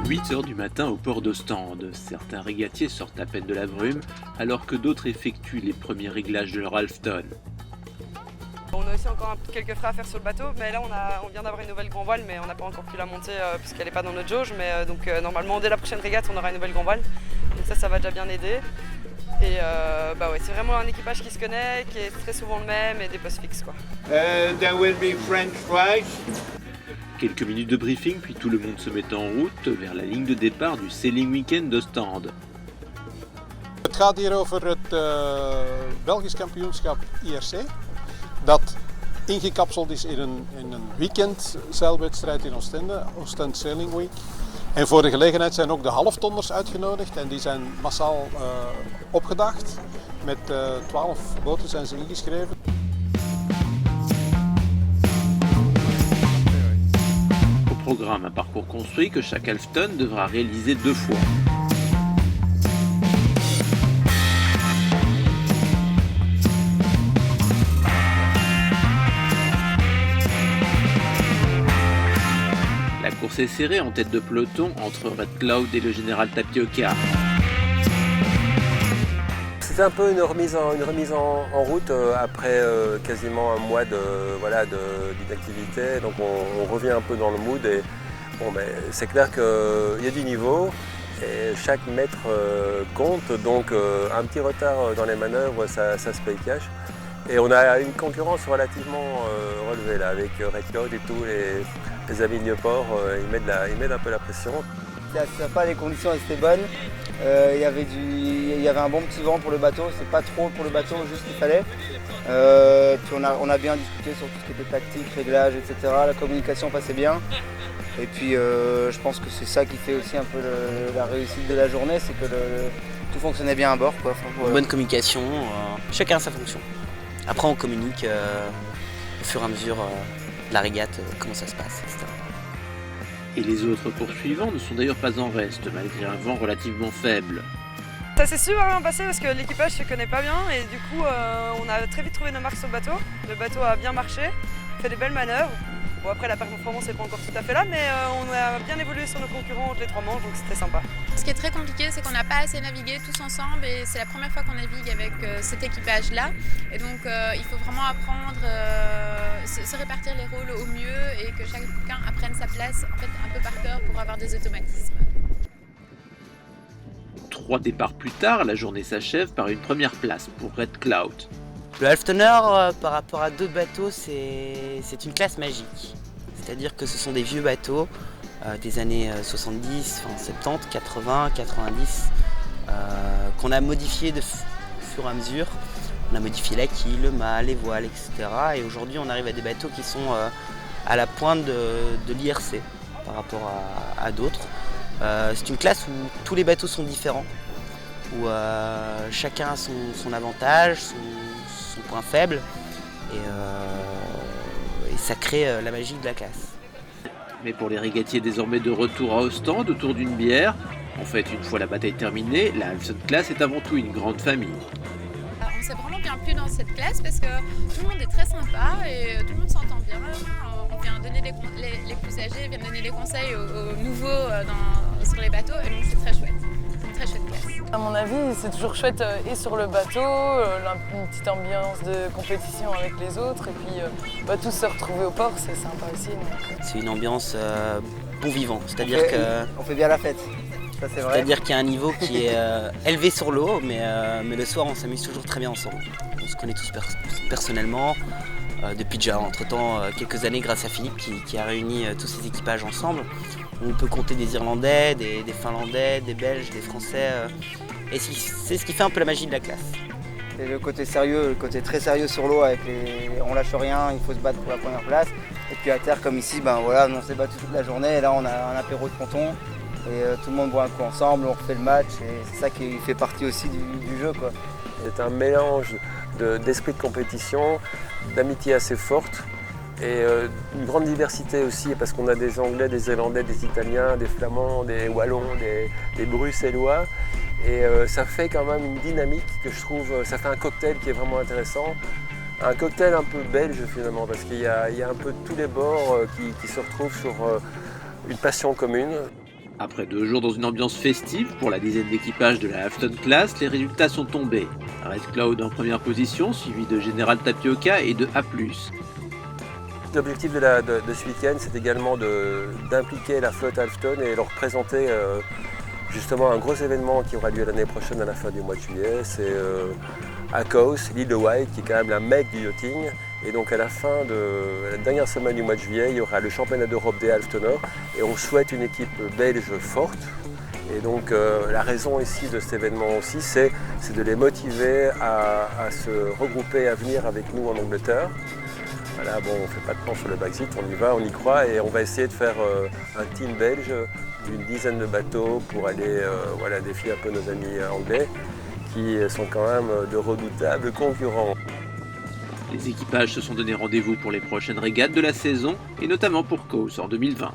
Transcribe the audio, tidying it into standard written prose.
8 heures du matin au port d'Ostende. Certains régatiers sortent à peine de la brume, alors que d'autres effectuent les premiers réglages de leur halfton. On a aussi encore quelques frais à faire sur le bateau, mais là on vient d'avoir une nouvelle grand voile, mais on n'a pas encore pu la monter puisqu'elle n'est pas dans notre jauge. Mais donc normalement dès la prochaine régate on aura une nouvelle grand voile, donc ça va déjà bien aider. Et ouais, c'est vraiment un équipage qui se connaît, qui est très souvent le même et des postes fixes quoi. There will be French fries. Quelques minutes de briefing, puis tout le monde se met en route vers la ligne de départ du Sailing Weekend d'Ostende. Het gaat hier over het Belgisch kampioenschap IRC, dat ingekapseld is in een weekendzeilwedstrijd in Oostende, Ostend Sailing Week. En voor de gelegenheid zijn ook de halftonners uitgenodigd en die zijn massaal opgedaagd. Met 12 boten zijn ze ingeschreven. Au programme, un parcours construit que chaque halfton devra réaliser 2 fois. La course est serrée en tête de peloton entre Red Cloud et le général Tapioca. C'était un peu une remise en route après quasiment un mois d'inactivité. Donc on revient un peu dans le mood et c'est clair qu'il y a du niveau et chaque mètre compte. Donc un petit retard dans les manœuvres, ça se paye cash. Et on a une concurrence relativement relevée là, avec Red Cloud et tous les amis de Nieuport, ils mettent un peu la pression. Les conditions étaient bonnes. Il y avait un bon petit vent pour le bateau, c'est pas trop pour le bateau, juste qu'il fallait. Puis on a bien discuté sur tout ce qui était tactique, réglage, etc. La communication passait bien. Et puis je pense que c'est ça qui fait aussi un peu la réussite de la journée, c'est que tout fonctionnait bien à bord, quoi. Une bonne communication, chacun a sa fonction. Après on communique au fur et à mesure de la régate, comment ça se passe, etc. Et les autres poursuivants ne sont d'ailleurs pas en reste, malgré un vent relativement faible. Ça s'est super bien passé parce que l'équipage se connaît pas bien et du coup on a très vite trouvé nos marques sur le bateau. Le bateau a bien marché, fait des belles manœuvres. Bon après la performance n'est pas encore tout à fait là, mais on a bien évolué sur nos concurrents entre les 3 manches, donc c'était sympa. Ce qui est très compliqué, c'est qu'on n'a pas assez navigué tous ensemble et c'est la première fois qu'on navigue avec cet équipage-là. Et donc il faut vraiment apprendre, se répartir les rôles au mieux et que chacun apprenne sa place en fait, un peu par cœur pour avoir des automatismes. 3 départs plus tard, la journée s'achève par une première place pour Red Cloud. Le halftonner, par rapport à d'autres bateaux, c'est une classe magique. C'est-à-dire que ce sont des vieux bateaux des années 70, 70, 80, 90, qu'on a modifiés au fur et à mesure. On a modifié la quille, le mât, les voiles, etc. Et aujourd'hui, on arrive à des bateaux qui sont à la pointe de l'IRC par rapport à d'autres. C'est une classe où tous les bateaux sont différents, où chacun a son avantage, son point faible, et ça crée la magie de la classe. Mais pour les régatiers désormais de retour à Ostende autour d'une bière, en fait une fois la bataille terminée, la Halfson Class est avant tout une grande famille. On s'est vraiment bien plu dans cette classe parce que tout le monde est très sympa et tout le monde s'entend bien. On vient donner les plus âgés viennent donner des conseils aux nouveaux sur les bateaux et donc c'est très chouette. C'est une très chouette classe. À mon avis, c'est toujours chouette et sur le bateau, une petite ambiance de compétition avec les autres et puis tous se retrouver au port, c'est sympa aussi. C'est une ambiance bon vivant, c'est-à-dire on fait bien la fête. Ça, c'est vrai. C'est-à-dire qu'il y a un niveau qui est élevé sur l'eau, mais le soir on s'amuse toujours très bien ensemble. On se connaît tous personnellement, depuis déjà entre-temps quelques années grâce à Philippe qui a réuni tous ces équipages ensemble. On peut compter des Irlandais, des Finlandais, des Belges, des Français. Et c'est ce qui fait un peu la magie de la classe. C'est le côté sérieux, le côté très sérieux sur l'eau, on lâche rien, il faut se battre pour la première place. Et puis à terre comme ici, on s'est battu toute la journée et là on a un apéro de ponton. Et tout le monde boit un coup ensemble, on refait le match et c'est ça qui fait partie aussi du jeu, quoi. C'est un mélange d'esprit de compétition, d'amitié assez forte et une grande diversité aussi parce qu'on a des Anglais, des Zélandais, des Italiens, des Flamands, des Wallons, des Bruxellois et ça fait quand même une dynamique que je trouve, ça fait un cocktail qui est vraiment intéressant. Un cocktail un peu belge finalement parce qu'il y a un peu de tous les bords qui se retrouvent sur une passion commune. Après 2 jours dans une ambiance festive pour la dizaine d'équipages de la Halfton Class, les résultats sont tombés. Red Cloud en première position, suivi de General Tapioca et de A+. L'objectif de ce week-end, c'est également d'impliquer la flotte Halfton et leur présenter justement un gros événement qui aura lieu l'année prochaine à la fin du mois de juillet. C'est à Cowes, l'île de Wight, qui est quand même la mecque du yachting. Et donc à la fin de la dernière semaine du mois de juillet, il y aura le championnat d'Europe des Halftoners. Et on souhaite une équipe belge forte. Et donc la raison ici de cet événement aussi, c'est de les motiver à se regrouper, à venir avec nous en Angleterre. Voilà, bon, on ne fait pas de plan sur le Brexit, on y va, on y croit et on va essayer de faire un team belge d'une dizaine de bateaux pour aller défier un peu nos amis anglais qui sont quand même de redoutables concurrents. Les équipages se sont donné rendez-vous pour les prochaines régates de la saison et notamment pour Cowes en 2020.